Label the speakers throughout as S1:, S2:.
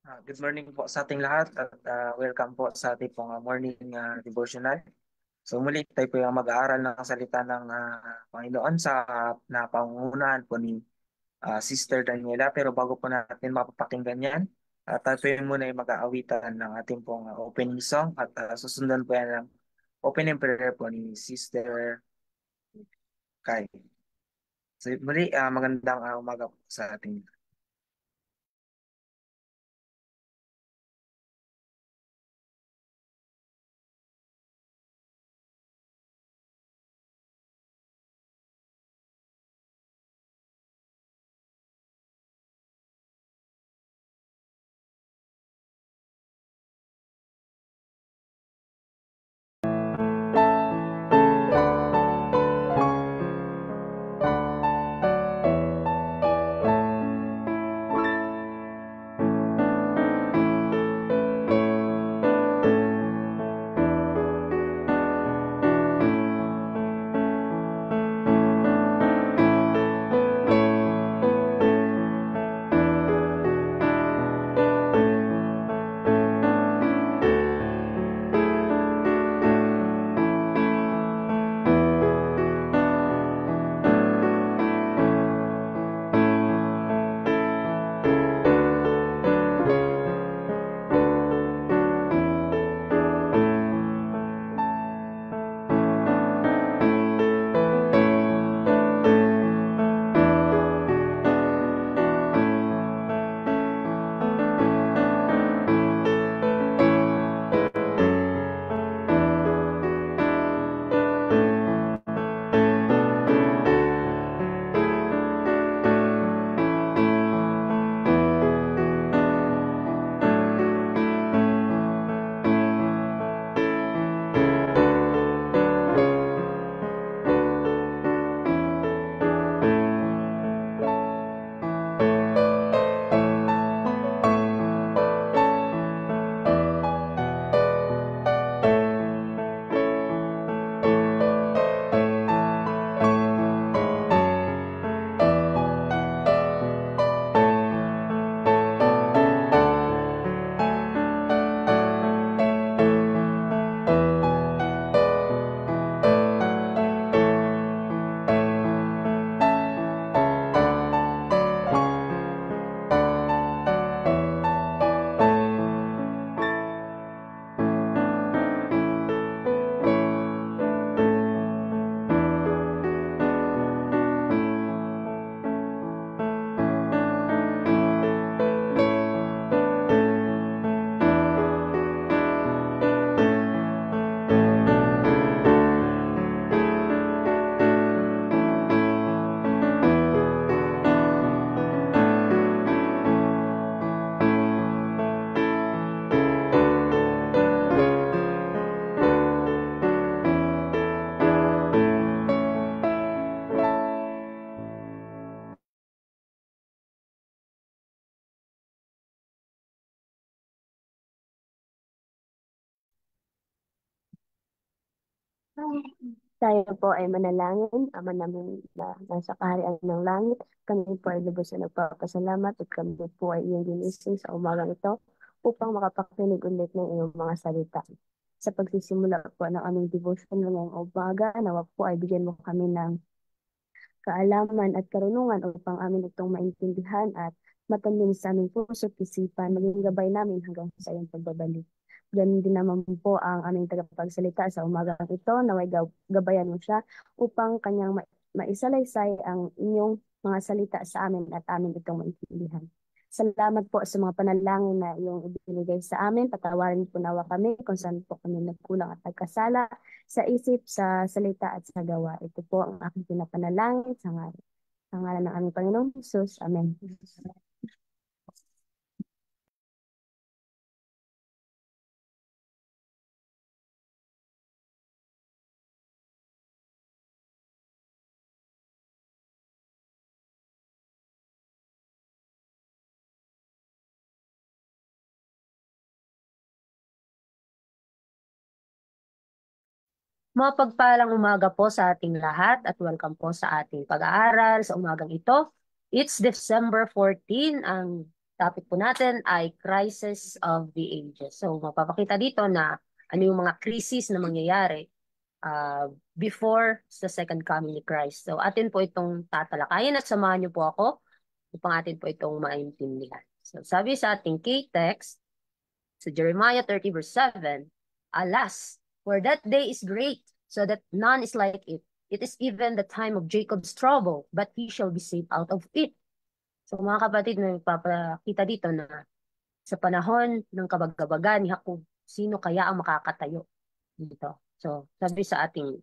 S1: Good morning po sa ating lahat at welcome po sa ating pong morning devotional. So muli tayo po yung mag-aaral ng salita ng Panginoon sa napangunahan po ni Sister Daniela. Pero bago po natin mapapakinggan yan, tayo po yung muna yung mag-aawitan ng ating pong opening song at susundan po yan ng opening prayer po ni Sister Kai. So muli, magandang umaga po sa ating.
S2: Tayo po ay manalangin, Ama namin na nasa kaharian ng langit. Kami po ay lubos na nagpapasalamat at kami po ay iyong ginising sa umagang ito upang makapakinig ulit ng iyong mga salita. Sa pagsisimula po ng aming devotion ngayong umaga, nawa po ay bigyan mo kami ng kaalaman at karunungan upang amin itong maintindihan at matamin sa aming puso at isipan, maging gabay namin hanggang sa iyong pagbabalik. Ganun din naman po ang aming tagapagsalita sa umagang ito, naway gabayan mo siya upang kanyang maisalaysay ang inyong mga salita sa amin at amin itong maintindihan. Salamat po sa mga panalangin na iyong ibinigay sa amin. Patawarin po nawa kami kung saan po kami nagkulang at nagkasala sa isip, sa salita at sa gawa. Ito po ang aking pinapanalangin sa ngalan ng aming Panginoong Jesus. Amen.
S3: Mapagpalang umaga po sa ating lahat at welcome po sa ating pag-aaral sa umagang ito. It's December 14, ang topic po natin ay Crisis of the Ages. So, mapapakita dito na ano yung mga krisis na mangyayari before sa second coming ni Christ. So, atin po itong tatalakayin at samahan niyo po ako upang atin po itong maintindihan. So, sabi sa ating K-text, sa Jeremiah 30 verse 7, Alas, for that day is great, so that none is like it. It is even the time of Jacob's trouble, but he shall be saved out of it. So mga kapatid, nagpapakita dito na sa panahon ng kabagabagan ni Jacob, sino kaya ang makakatayo dito? So sabi sa ating,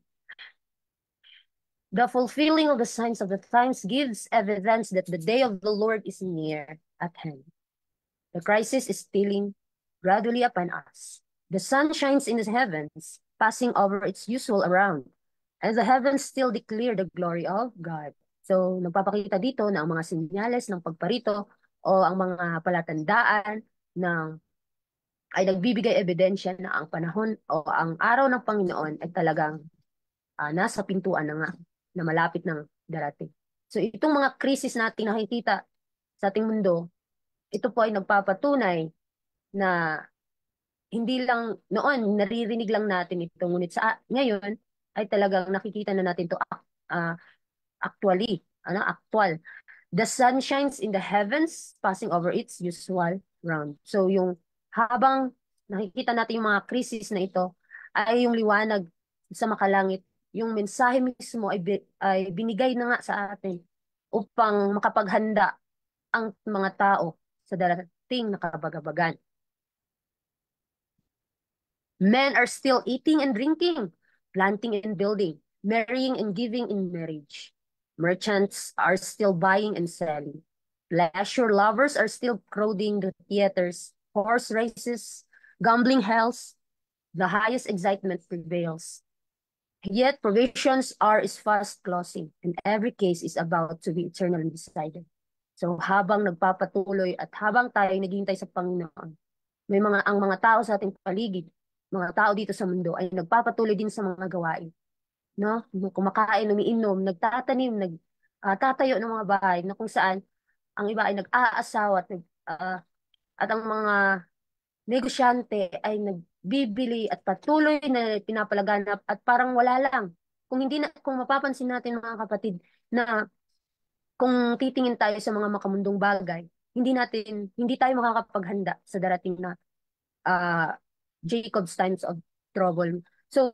S3: the fulfilling of the signs of the times gives evidence that the day of the Lord is near at hand. The crisis is stealing gradually upon us. The sun shines in the heavens, passing over its usual around, and the heavens still declare the glory of God. So, nagpapakita dito na ang mga sinyales ng pagparito o ang mga palatandaan ng ay nagbibigay ebidensya na ang panahon o ang araw ng Panginoon ay talagang nasa pintuan na nga, na malapit ng darating. So, itong mga krisis natin nakikita sa ating mundo, ito po ay nagpapatunay na hindi lang noon naririnig lang natin ito, ngunit sa ngayon ay talagang nakikita na natin ito actually, actual. The sun shines in the heavens, passing over its usual round. So yung habang nakikita natin yung mga krisis na ito, ay yung liwanag sa makalangit, yung mensahe mismo ay binigay na nga sa atin upang makapaghanda ang mga tao sa darating na kabagabagan. Men are still eating and drinking, planting and building, marrying and giving in marriage. Merchants are still buying and selling. Leisure lovers are still crowding the theaters, horse races, gambling hells. The highest excitement prevails. Yet provisions are is fast closing, and every case is about to be eternally decided. So habang nagpapatuloy at habang tayo naghihintay sa Panginoon, ang mga tao sa ating paligid, mga tao dito sa mundo ay nagpapatuloy din sa mga gawain, no? Kumakain, umiinom, nagtatanim, nagtatayo ng mga bahay na kung saan ang iba ay nag-aasawa at ang mga negosyante ay nagbibili at patuloy na pinapalaganap at parang wala lang. Kung mapapansin natin mga kapatid na kung titingin tayo sa mga makamundong bagay, hindi tayo makakapaghanda sa darating na uh, Jacob's times of trouble. So,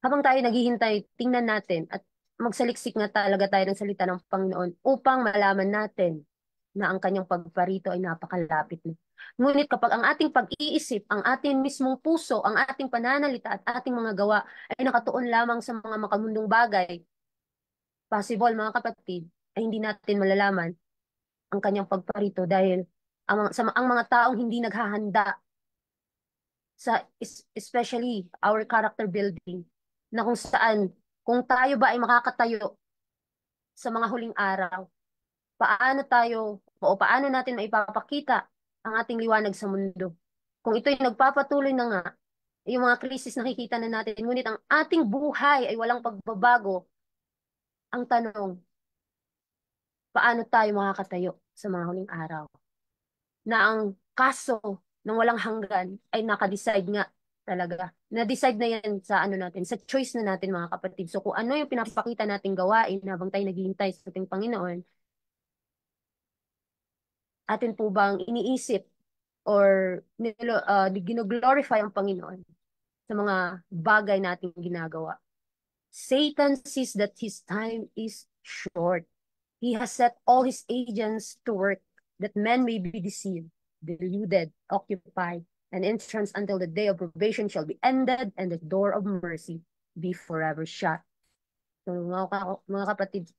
S3: habang tayo naghihintay, tingnan natin at magsaliksik nga talaga tayo ng salita ng Panginoon upang malaman natin na ang kanyang pagparito ay napakalapit na. Ngunit kapag ang ating pag-iisip, ang ating mismong puso, ang ating pananalita at ating mga gawa ay nakatuon lamang sa mga makamundong bagay, possible mga kapatid, ay hindi natin malalaman ang kanyang pagparito dahil ang mga taong hindi naghahanda especially our character building, na kung saan, kung tayo ba ay makakatayo sa mga huling araw, paano natin maipapakita ang ating liwanag sa mundo. Kung ito'y nagpapatuloy na nga, yung mga krisis nakikita na natin, ngunit ang ating buhay ay walang pagbabago, ang tanong, paano tayo makakatayo sa mga huling araw? Na ang kaso ng walang hanggan ay nakadecide nga talaga. Na-decide na yan sa ano natin, sa choice na natin mga kapatid. So kung ano yung pinapakita nating gawain habang tayo naghihintay sa ating Panginoon, atin po bang iniisip or gino-glorify ang Panginoon sa mga bagay nating ginagawa? Satan sees that his time is short. He has set all his agents to work that men may be deceived, deluded, occupied, and entranced until the day of probation shall be ended and the door of mercy be forever shut. So, mga kapatid,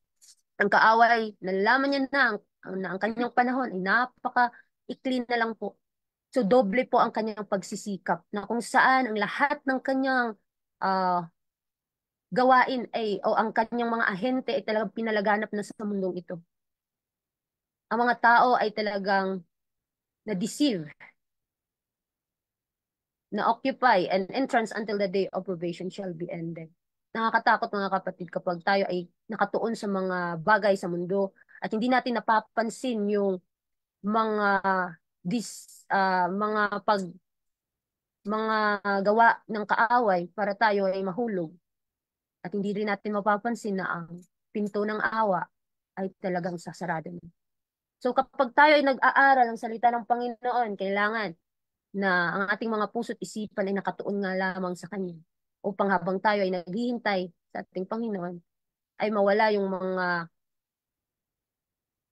S3: ang kaaway, nalalaman niya na ang kanyang panahon ay napaka-ikli na lang po. So, doble po ang kanyang pagsisikap na kung saan ang lahat ng kanyang uh, gawain o ang kanyang mga ahente ay talagang pinalaganap na sa mundong ito. Ang mga tao ay talagang na-deceive, na-occupy, and entrance until the day of probation shall be ended. Nakakatakot mga kapatid kapag tayo ay nakatuon sa mga bagay sa mundo at hindi natin napapansin yung mga mga gawa ng kaaway para tayo ay mahulog. At hindi rin natin mapapansin na ang pinto ng awa ay talagang sasarado na. So kapag tayo ay nag-aaral ng salita ng Panginoon, kailangan na ang ating mga puso't isipan ay nakatuon nga lamang sa Kanya. Upang habang tayo ay naghihintay sa ating Panginoon, ay mawala yung mga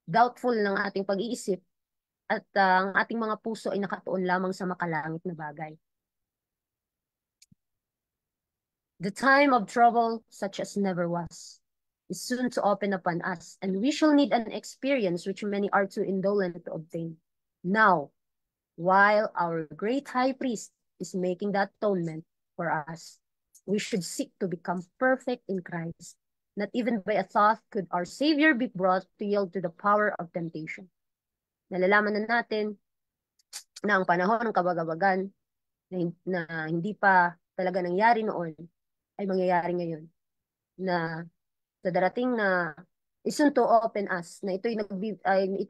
S3: doubtful ng ating pag-iisip at ang ating mga puso ay nakatuon lamang sa makalangit na bagay. The time of trouble, such as never was, is soon to open upon us, and we shall need an experience which many are too indolent to obtain. Now, while our great high priest is making the atonement for us, we should seek to become perfect in Christ. Not even by a thought could our Savior be brought to yield to the power of temptation. Nalalaman na natin na ang panahon ng kabagabagan na hindi pa talaga nangyari noon ay mangyayari ngayon. Na sa darating na is soon to open us, na ito'y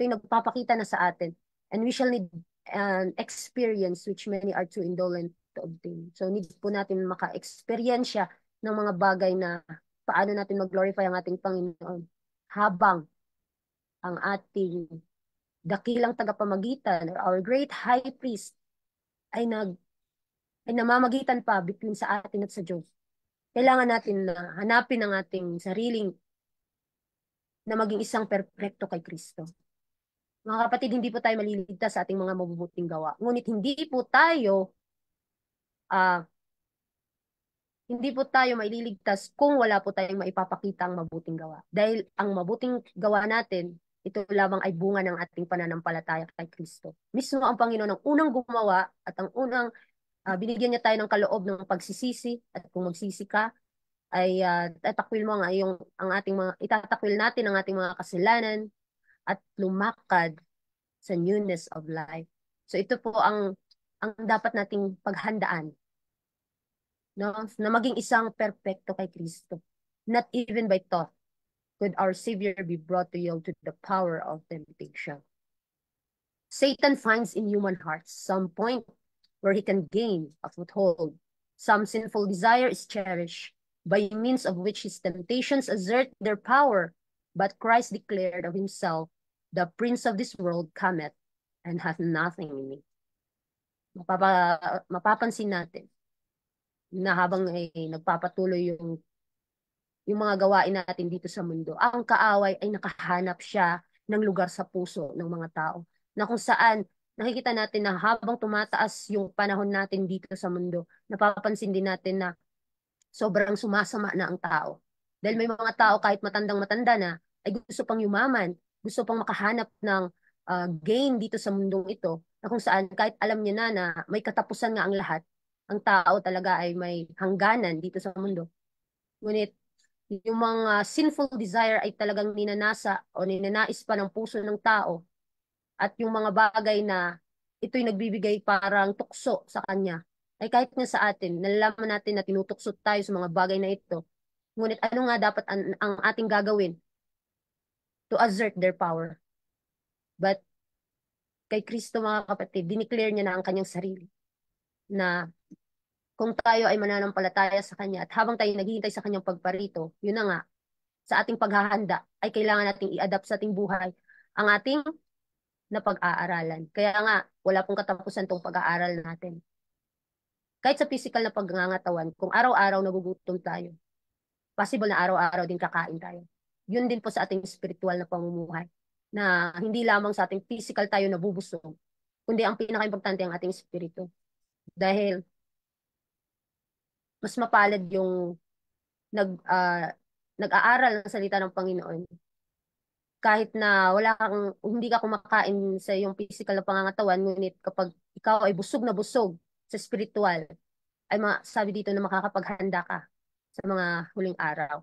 S3: nagpapakita na sa atin. And we shall need an experience which many are too indolent to obtain. So need po natin maka-experiensya ng mga bagay na paano natin mag-glorify ang ating Panginoon habang ang ating dakilang tagapamagitan or our great high priest ay namamagitan pa between sa atin at sa Diyos. Kailangan natin na hanapin ang ating sariling na maging isang perpekto kay Kristo. Mga kapatid, hindi po tayo maliligtas sa ating mga mabubuting gawa. Ngunit hindi po tayo maililigtas kung wala po tayong maipapakita ang mabuting gawa. Dahil ang mabuting gawa natin, ito lamang ay bunga ng ating pananampalataya kay Kristo. Mismo ang Panginoon ang unang gumawa at ang unang binigyan niya tayo ng kaloob ng pagsisisi, at kung magsisi ka, ay itatakwil natin ang ating mga kasalanan at lumakad sa newness of life. So ito po ang dapat nating paghandaan, no? Na maging isang perpekto kay Kristo. Not even by thought could our Savior be brought to yield to the power of temptation. Satan finds in human hearts some point where he can gain a foothold. Some sinful desire is cherished, by means of which his temptations assert their power. But Christ declared of himself, the prince of this world cometh, and hath nothing in me. Mapapansin natin na habang nagpapatuloy yung mga gawain natin dito sa mundo, ang kaaway ay nakahanap siya ng lugar sa puso ng mga tao, na kung saan nakikita natin na habang tumataas yung panahon natin dito sa mundo, napapansin din natin na sobrang sumasama na ang tao. Dahil may mga tao kahit matandang-matanda na, ay gusto pang yumaman, gusto pang makahanap ng gain dito sa mundong ito, na kung saan kahit alam niya na may katapusan nga ang lahat, ang tao talaga ay may hangganan dito sa mundo. Ngunit yung mga sinful desire ay talagang ninanasa o ninanais pa ng puso ng tao, at yung mga bagay na ito'y nagbibigay parang tukso sa kanya, ay kahit nga sa atin, nalalaman natin na tinutukso tayo sa mga bagay na ito. Ngunit ano nga dapat ang ating gagawin to assert their power? But kay Kristo, mga kapatid, dineclare niya na ang kanyang sarili, na kung tayo ay mananampalataya sa Kanya at habang tayo naghihintay sa Kanyang pagparito, yun na nga, sa ating paghahanda ay kailangan nating i-adapt sa ating buhay ang ating napag-aaralan. Kaya nga, wala pong katapusan tong pag-aaral natin. Kahit sa physical na pagngangatawan, kung araw-araw nagugutom tayo, possible na araw-araw din kakain tayo. Yun din po sa ating spiritual na pamumuhay, na hindi lamang sa ating physical tayo nabubusog, kundi ang pinaka-importante ang ating spirito. Dahil mas mapalad yung nag-aaral ng salita ng Panginoon. Kahit na hindi ka kumakain sa iyong physical na pangangatawan, ngunit kapag ikaw ay busog na busog sa spiritual, ay sabi dito na makakapaghanda ka sa mga huling araw.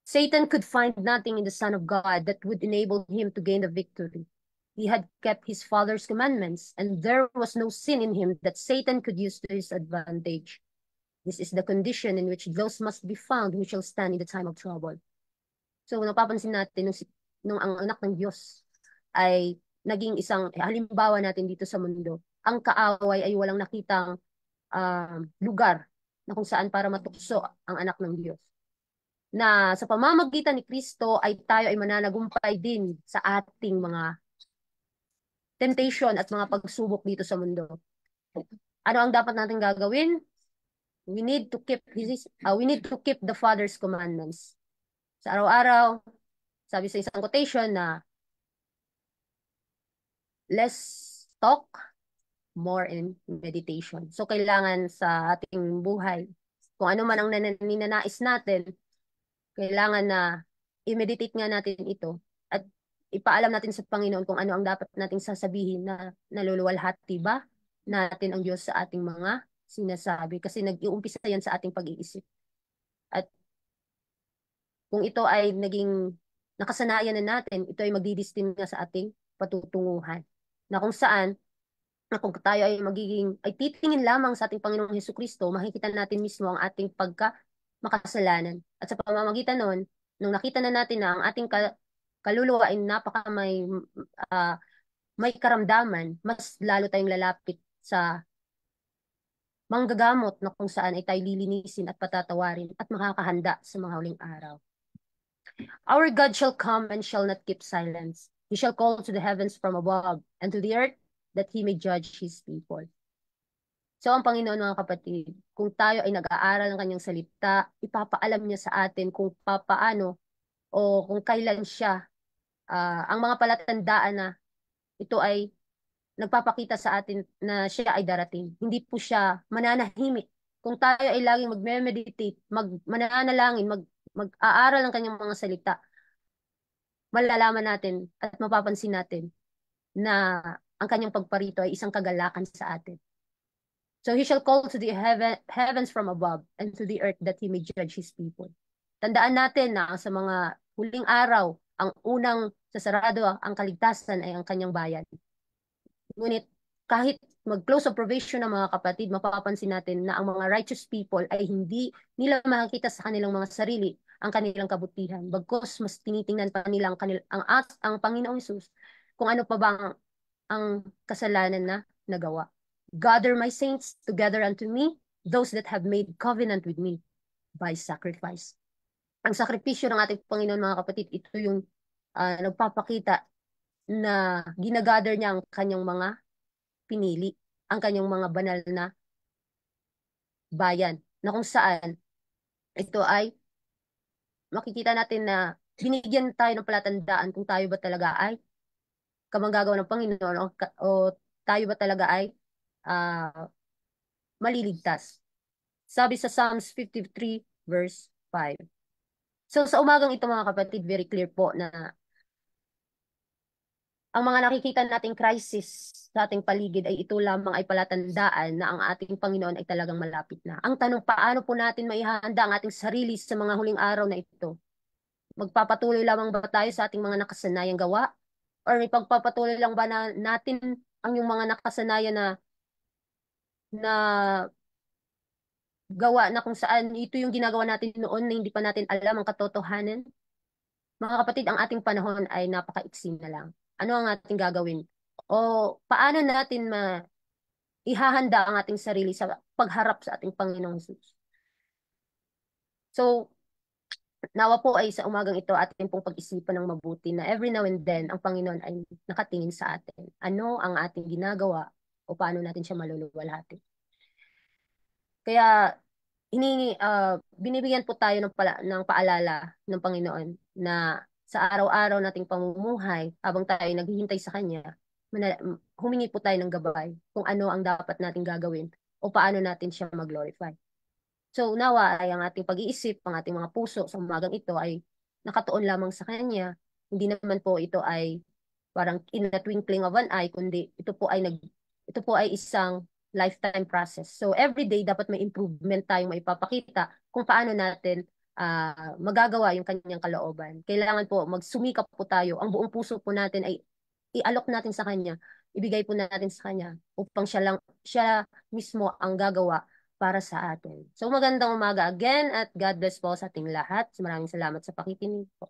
S3: Satan could find nothing in the Son of God that would enable him to gain the victory. He had kept his Father's commandments, and there was no sin in him that Satan could use to his advantage. This is the condition in which those must be found who shall stand in the time of trouble. So, napapansin natin nung ang anak ng Diyos ay naging isang halimbawa natin dito sa mundo. Ang kaaway ay walang nakitang lugar na kung saan para matukso ang anak ng Diyos. Na sa pamamagitan ni Kristo ay tayo ay mananagumpay din sa ating mga temptation at mga pagsubok dito sa mundo. Ano ang dapat natin gagawin? We need to keep the Father's commandments. Sa araw-araw, sabi sa isang quotation na less talk, more in meditation. So kailangan sa ating buhay, kung ano man ang ninanais natin, kailangan na i-meditate nga natin ito at ipaalam natin sa Panginoon kung ano ang dapat nating sasabihin na naluluwalhati ba natin ang Diyos sa ating mga sinasabi. Kasi nag-iumpisa yan sa ating pag-iisip. At kung ito ay naging nakasanayan na natin, ito ay magdidestin nga sa ating patutunguhan. Na kung saan, na kung tayo ay ay titingin lamang sa ating Panginoong Hesukristo, makikita natin mismo ang ating makasalanan. At sa pamamagitan noon, nung nakita na natin na ang ating kaluluwa ay ah, may karamdaman, mas lalo tayong lalapit sa manggagamot na kung saan ay tayo lilinisin at patatawarin at makakahanda sa mga huling araw. Our God shall come and shall not keep silence. He shall call to the heavens from above and to the earth that he may judge his people. So ang Panginoon mga kapatid, kung tayo ay nag-aaral ng kanyang salita, ipapaalam niya sa atin kung papaano o kung kailan siya, ang mga palatandaan na ito ay nagpapakita sa atin na siya ay darating. Hindi po siya mananahimik. Kung tayo ay laging magme-meditate, mananalangin, mag-aaral ng kanyang mga salita, malalaman natin at mapapansin natin na ang kanyang pagparito ay isang kagalakan sa atin. So he shall call to the heavens from above and to the earth that he may judge his people. Tandaan natin na sa mga huling araw, ang unang sasarado ang kaligtasan ay ang kanyang bayan. Ngunit kahit mag-close of probation ng mga kapatid, mapapansin natin na ang mga righteous people ay hindi nila makikita sa kanilang mga sarili ang kanilang kabutihan. Bagkus mas tinitingnan pa nila ang Panginoong Hesus kung ano pa ba ang kasalanan na nagawa. Gather my saints together unto me, those that have made covenant with me by sacrifice. Ang sakripisyo ng ating Panginoon mga kapatid, ito yung nagpapakita na ginagather niya ang kanyang mga pinili, ang kanyang mga banal na bayan, na kung saan ito ay makikita natin na binigyan tayo ng palatandaan kung tayo ba talaga ay kamanggagawa ng Panginoon o tayo ba talaga ay maliligtas. Sabi sa Psalms 53 verse 5. So sa umagang ito mga kapatid, very clear po na ang mga nakikita nating crisis sa ating paligid ay ito lamang ay palatandaan na ang ating Panginoon ay talagang malapit na. Ang tanong, paano po natin maihahanda ang ating sarili sa mga huling araw na ito? Magpapatuloy lamang ba tayo sa ating mga nakasanayang gawa? Or may pagpapatuloy lang ba natin ang yung mga nakasanayan na gawa na kung saan ito yung ginagawa natin noon na hindi pa natin alam ang katotohanan? Mga kapatid, ang ating panahon ay napakaiksi na lang. Ano ang ating gagawin? O paano natin ihahanda ang ating sarili sa pagharap sa ating Panginoong Jesus? So, nawa po ay sa umagang ito ating pong pag-isipan ng mabuti na every now and then ang Panginoon ay nakatingin sa atin. Ano ang ating ginagawa o paano natin siya maluluwalhati? Kaya binibigyan po tayo ng paalala ng Panginoon na sa araw-araw nating pamumuhay, habang tayo naghihintay sa Kanya, humingi po tayo ng gabay kung ano ang dapat nating gagawin o paano natin siya mag-glorify. So nawa ay ang ating pag-iisip, ang ating mga puso sa umagang ito ay nakatuon lamang sa Kanya. Hindi naman po ito ay parang in the twinkling of an eye, kundi ito po ay isang lifetime process. So every day dapat may improvement tayong maipapakita kung paano natin magagawa yung kanyang kalooban. Kailangan po magsumikap po tayo. Ang buong puso po natin ay ialok natin sa kanya, ibigay po natin sa kanya upang siya mismo ang gagawa para sa atin. So magandang umaga again at God bless po sa ating lahat. Maraming salamat sa pakikinig po.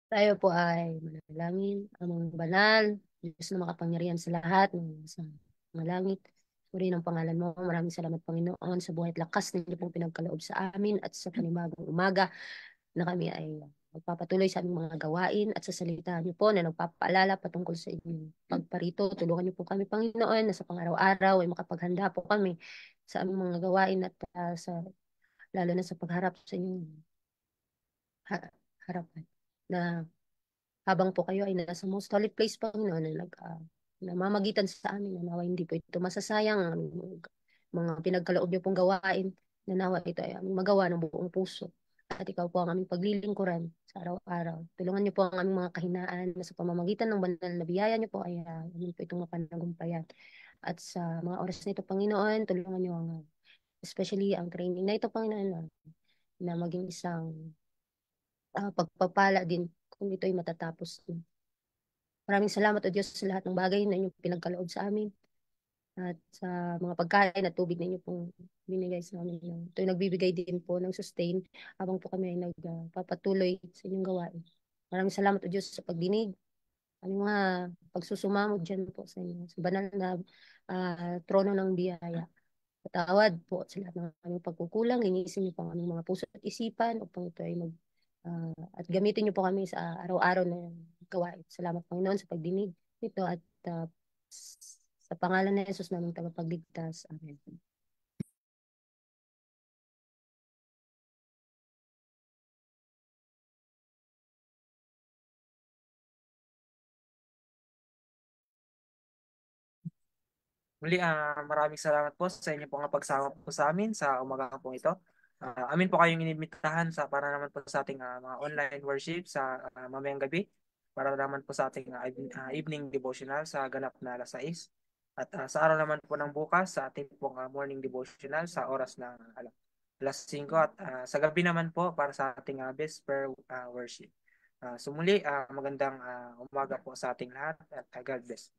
S3: Tayo po ay manalangin, Amang banal, Diyos na makapangyarihan sa lahat, sa mga langit. Purihin ang pangalan mo. Maraming salamat, Panginoon, sa buhay at lakas na niyo pong pinagkaloob sa amin at sa panibagong umaga na kami ay magpapatuloy sa aming mga gawain at sa salita niyo po na nagpapaalala patungkol sa inyong pagparito. Tulungan niyo po kami, Panginoon, na sa pang-araw-araw ay makapaghanda po kami sa aming mga gawain at lalo na sa pagharap sa inyong harapan. Na habang po kayo ay nasa most holy place, Panginoon, namamagitan sa amin, na nawa hindi po ito masasayang, ang mga pinagkaloob niyo pong gawain, na nawa ito ay aming magawa ng buong puso. At ikaw po ang aming paglilingkuran sa araw-araw. Tulungan niyo po ang aming mga kahinaan na sa pamamagitan ng banal na biyaya niyo po ay amin po itong mapanagumpayan. At sa mga oras na ito, Panginoon, tulungan niyo especially ang training na ito, Panginoon, na maging isang pagpapala din kung ito ay matatapos. Maraming salamat o Diyos sa lahat ng bagay na inyong pinagkaloob sa amin at sa mga pagkain at tubig na inyo pong binigay sa amin. Ito ay nagbibigay din po ng sustain habang po kami ay nagpapatuloy sa inyong gawain. Maraming salamat o Diyos sa pagdinig, aming mga pagsusumamo dyan po sa inyo, sa banal na trono ng biyaya. Patawad po sa lahat ng aming pagkukulang. Linisin niyo po ang aming mga puso at isipan upang ito ay at gamitin niyo po kami sa araw-araw na gawain. Salamat, Panginoon, sa pagdinig nito at sa pangalan ni Jesus naming tagapagligtas. Amen.
S1: Muli, maraming salamat po sa inyo pong pagsama po sa amin sa umaga po ito. Amin po kayong inimbitahan para naman po sa ating mga online worship sa mamayang gabi, para naman po sa ating evening devotional sa ganap na alas 6. At sa araw naman po ng bukas sa ating pong morning devotional sa oras ng alas 5. At sa gabi naman po para sa ating vesper worship. So muli, magandang umaga po sa ating lahat at God bless.